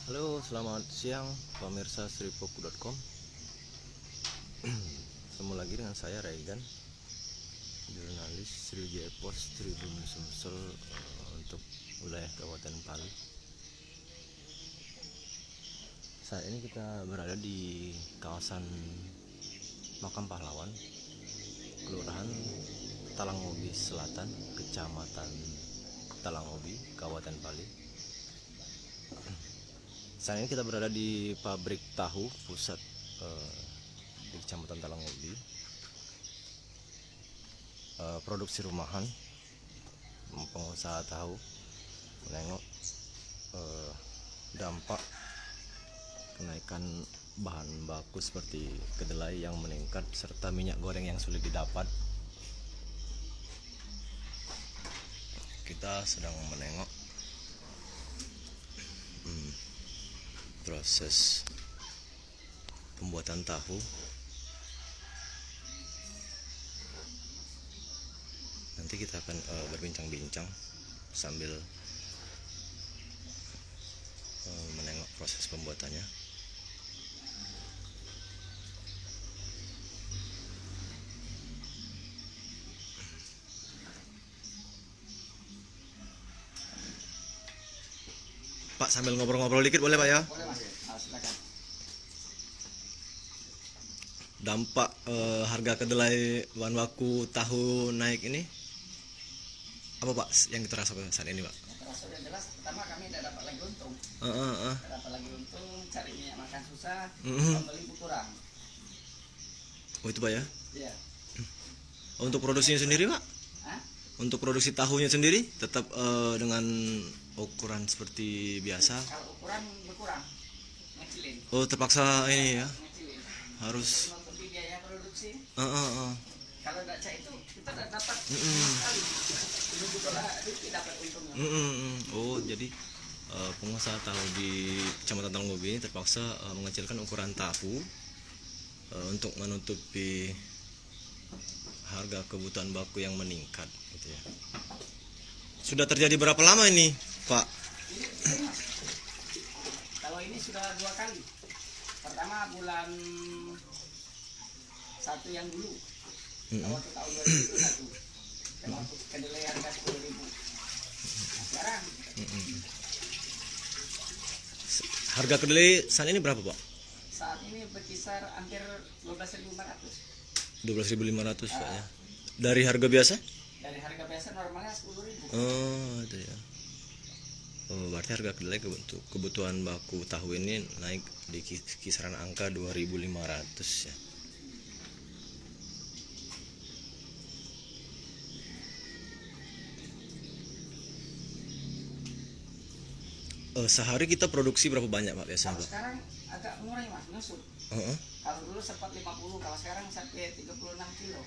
Halo, selamat siang pemirsa sripoku.com. Ketemu lagi dengan saya Raigan, jurnalis Sriwijaya Post Tribun Sumsel untuk wilayah Kabupaten Palu. Saat ini kita berada di kawasan Makam Pahlawan, Kelurahan Talangobi Selatan, Kecamatan Talangobi, Kabupaten Palu. Saat ini kita berada di pabrik tahu pusat di Kecamatan Talangobi, produksi rumahan. Pengusaha tahu menengok dampak kenaikan bahan baku seperti kedelai yang meningkat serta minyak goreng yang sulit didapat. Kita sedang menengok proses pembuatan tahu. Nanti kita akan berbincang-bincang sambil menengok proses pembuatannya. Pak, sambil ngobrol-ngobrol dikit boleh Pak ya? Boleh Mas. Silakan. Dampak harga kedelai bahan baku tahu naik ini apa Pak yang kita rasakan saat ini Pak? Yang terasa udah jelas, pertama kami tidak dapat lagi untung. Tidak dapat lagi untung, cari minyak makan susah, pembeli kurang. Oh itu Pak ya? Iya. Untuk produksinya sendiri Pak? Hah? Untuk produksi tahunya sendiri tetap dengan ukuran seperti biasa? Kalau ukuran berkurang, ngecilin. Oh terpaksa ini ya? Ngecilin. Harus Menutupi biaya produksi. Kalau tidak cak itu kita tidak dapat sekali. $1.000 dapat untungnya. Oh jadi pengusaha tahu di Kecamatan Talangobi ini terpaksa mengecilkan ukuran tahu untuk menutupi harga kebutuhan baku yang meningkat gitu ya. Sudah terjadi berapa lama ini Pak? Ini, Mas. Kalau ini sudah 2 kali. Pertama bulan 1 yang dulu. Waktu tahun 2021. Waktu kedelai harga 10.000. Nah, sekarang Harga kedelai saat ini berapa Pak? saat ini berkisar hampir 12.500. 12.500 Pak ya. Dari harga biasa? Dari harga biasa normalnya 10.000. Oh itu ya. Oh berarti harga kedelai untuk kebutuhan baku tahu ini naik di kisaran angka 2.500 ya. Sehari kita produksi berapa banyak Pak biasanya Kalau Pak? sekarang agak murah Mas, nyusut. Kalau dulu sempat 50, kalau sekarang sampai 36 kilo.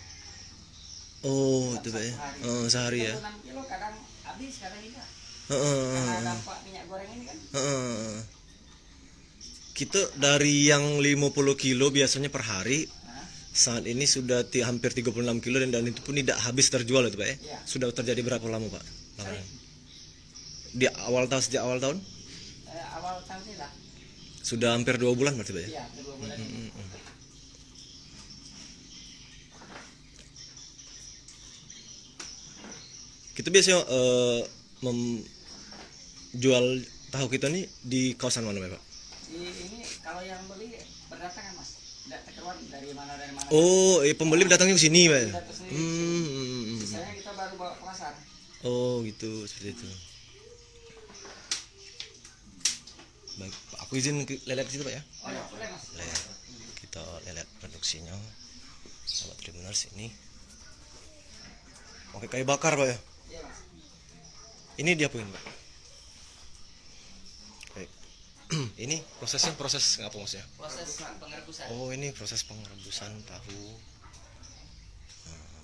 Oh itu Pak ya. Sehari ya. 36 kilo kadang habis, kadang tidak. Karena dampak minyak goreng ini kan. Kita dari yang 50 kilo biasanya per hari, Nah, saat ini sudah hampir 36 kilo dan itu pun tidak habis terjual itu Pak ya. Iya. Sudah terjadi berapa lama Pak? sering. Di sejak awal tahun? Awal tahun ini lah. Sudah hampir 2 bulan berarti Pak ya? Iya, 2 bulan ini. Kita biasanya menjual tahu kita nih di kawasan mana Pak? Ini kalau yang beli berdatangan Mas, tidak terkeluar dari mana. Oh, pembeli datangnya ke sini Pak ya? Datang sendiri. Sisanya kita baru bawa ke pasar. Oh gitu, seperti itu. Baik, Pak, aku izin lihat ke situ Pak ya. Oh ya, boleh Mas. Lihat. Kita lihat produksinya. Sahabat Tribuners ini. Oke, kayu bakar Pak ya. Iya Mas. Ini dia poin Pak. Baik. Ini proses ngapa maksudnya? Proses pengerebusan. Oh ini proses pengerebusan tahu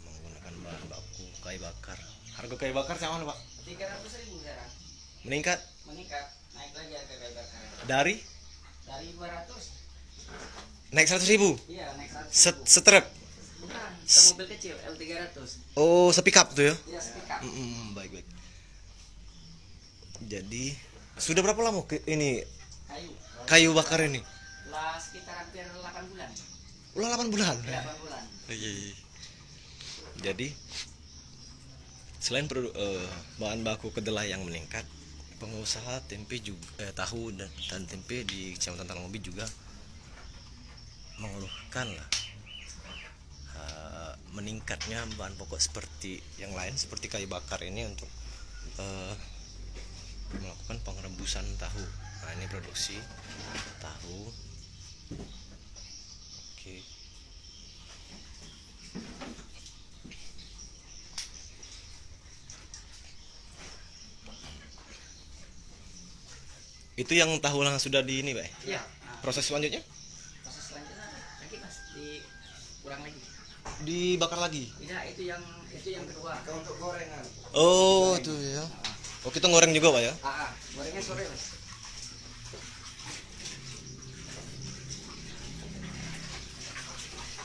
menggunakan bahan baku kayu bakar. Harga kayu bakar sama Pak? 300.000 sekarang. Meningkat Meningkat, naik lagi harga kayu bakar. dari 200. naik 100.000 Iya, naik 100.000. setruk. Bukan, mobil kecil L300. Oh sepikap tuh ya? Iya, speak up. Baik. Jadi sudah berapa lama ini kayu. Kayu bakar ini. Lah sekitar hampir 8 bulan. Ulah 8 bulan. 8 bulan. Iya. Jadi selain bahan baku kedelai yang meningkat, pengusaha tempe juga tahu dan tempe di Kecamatan Talangmobi juga mengeluhkan lah meningkatnya bahan pokok seperti yang lain seperti kayu bakar ini untuk melakukan pengerebusan tahu. Nah, ini produksi tahu. Oke. Itu yang tahu yang sudah di ini, Pak. Iya. Proses selanjutnya Proses selanjutnya lagi Mas kurang lagi. dibakar lagi. Tidak, itu yang kedua. Untuk gorengan. Oh, itu ya. Oh, kita ngoreng juga, Pak ya? Gorengnya sore Mas.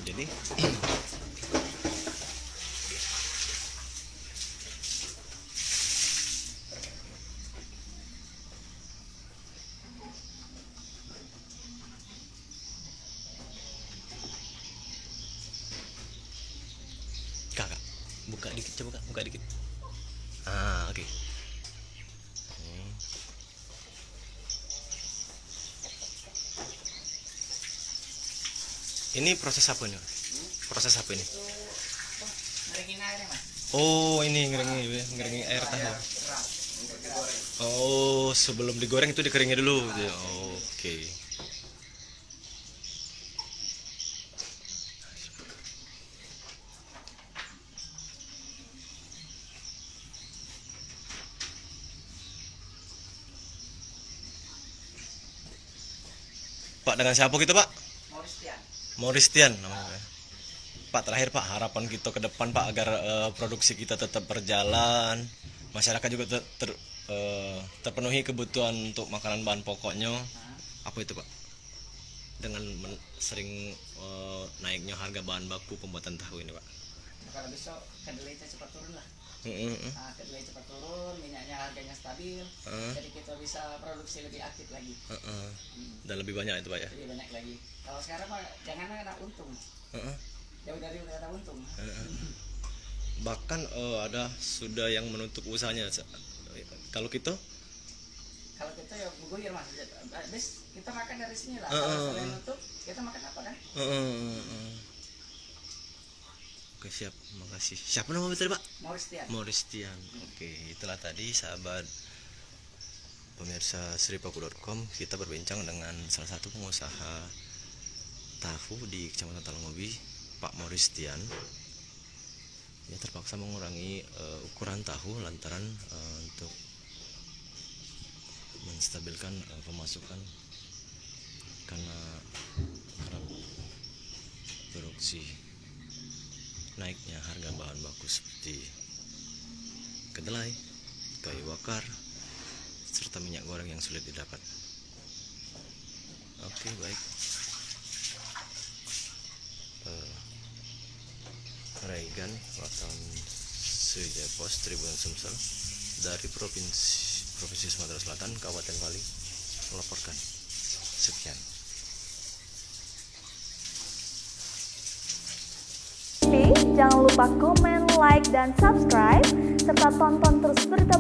Jadi Kakak, buka dikit, coba Kak, buka dikit. Oke. Ini proses apa nih? Proses apa ini? Ngeringin airnya Mas. Oh, ini ngeringin air tahu. Keras untuk digoreng. Oh, sebelum digoreng itu dikeringin dulu. Oke. Pak, dengan siapa kita, Pak? Mauristian. Mauristian namanya. Pak, terakhir Pak, harapan kita ke depan Pak agar produksi kita tetap berjalan, masyarakat juga terpenuhi kebutuhan untuk makanan bahan pokoknya. Apa itu Pak? Dengan sering naiknya harga bahan baku pembuatan tahu ini Pak. Kalau besok kedelainya cepat turun lah. Kedelai cepat turun, minyaknya harganya stabil, jadi kita bisa produksi lebih aktif lagi. Dan lebih banyak itu Pak ya? Lebih banyak lagi. Kalau sekarang mah jangan ada untung. Jauh dari kata untung. Bahkan ada sudah yang menutup usahanya. Kalau kita ya bergulir Mas. Habis kita makan dari sini lah. Kalau sudah nutup, kita makan apa kan? Oke, siap, makasih. Siapa nama betul Pak? Mauristian. Mauristian. Oke, itulah tadi sahabat pemirsa sripaku.com, kita berbincang dengan salah satu pengusaha tahu di Kecamatan Talangmobi, Pak Mauristian. Dia terpaksa mengurangi ukuran tahu lantaran untuk menstabilkan pemasukan karena produksi naiknya harga bahan baku seperti kedelai, kayu bakar, serta minyak goreng yang sulit didapat. Oke, baik. Raigan wartawan Sujaya Pos Tribun Sumsel dari Provinsi Sumatera Selatan, Kabupaten Bali melaporkan. Sekian. Jangan lupa komen, like, dan subscribe, serta tonton terus berita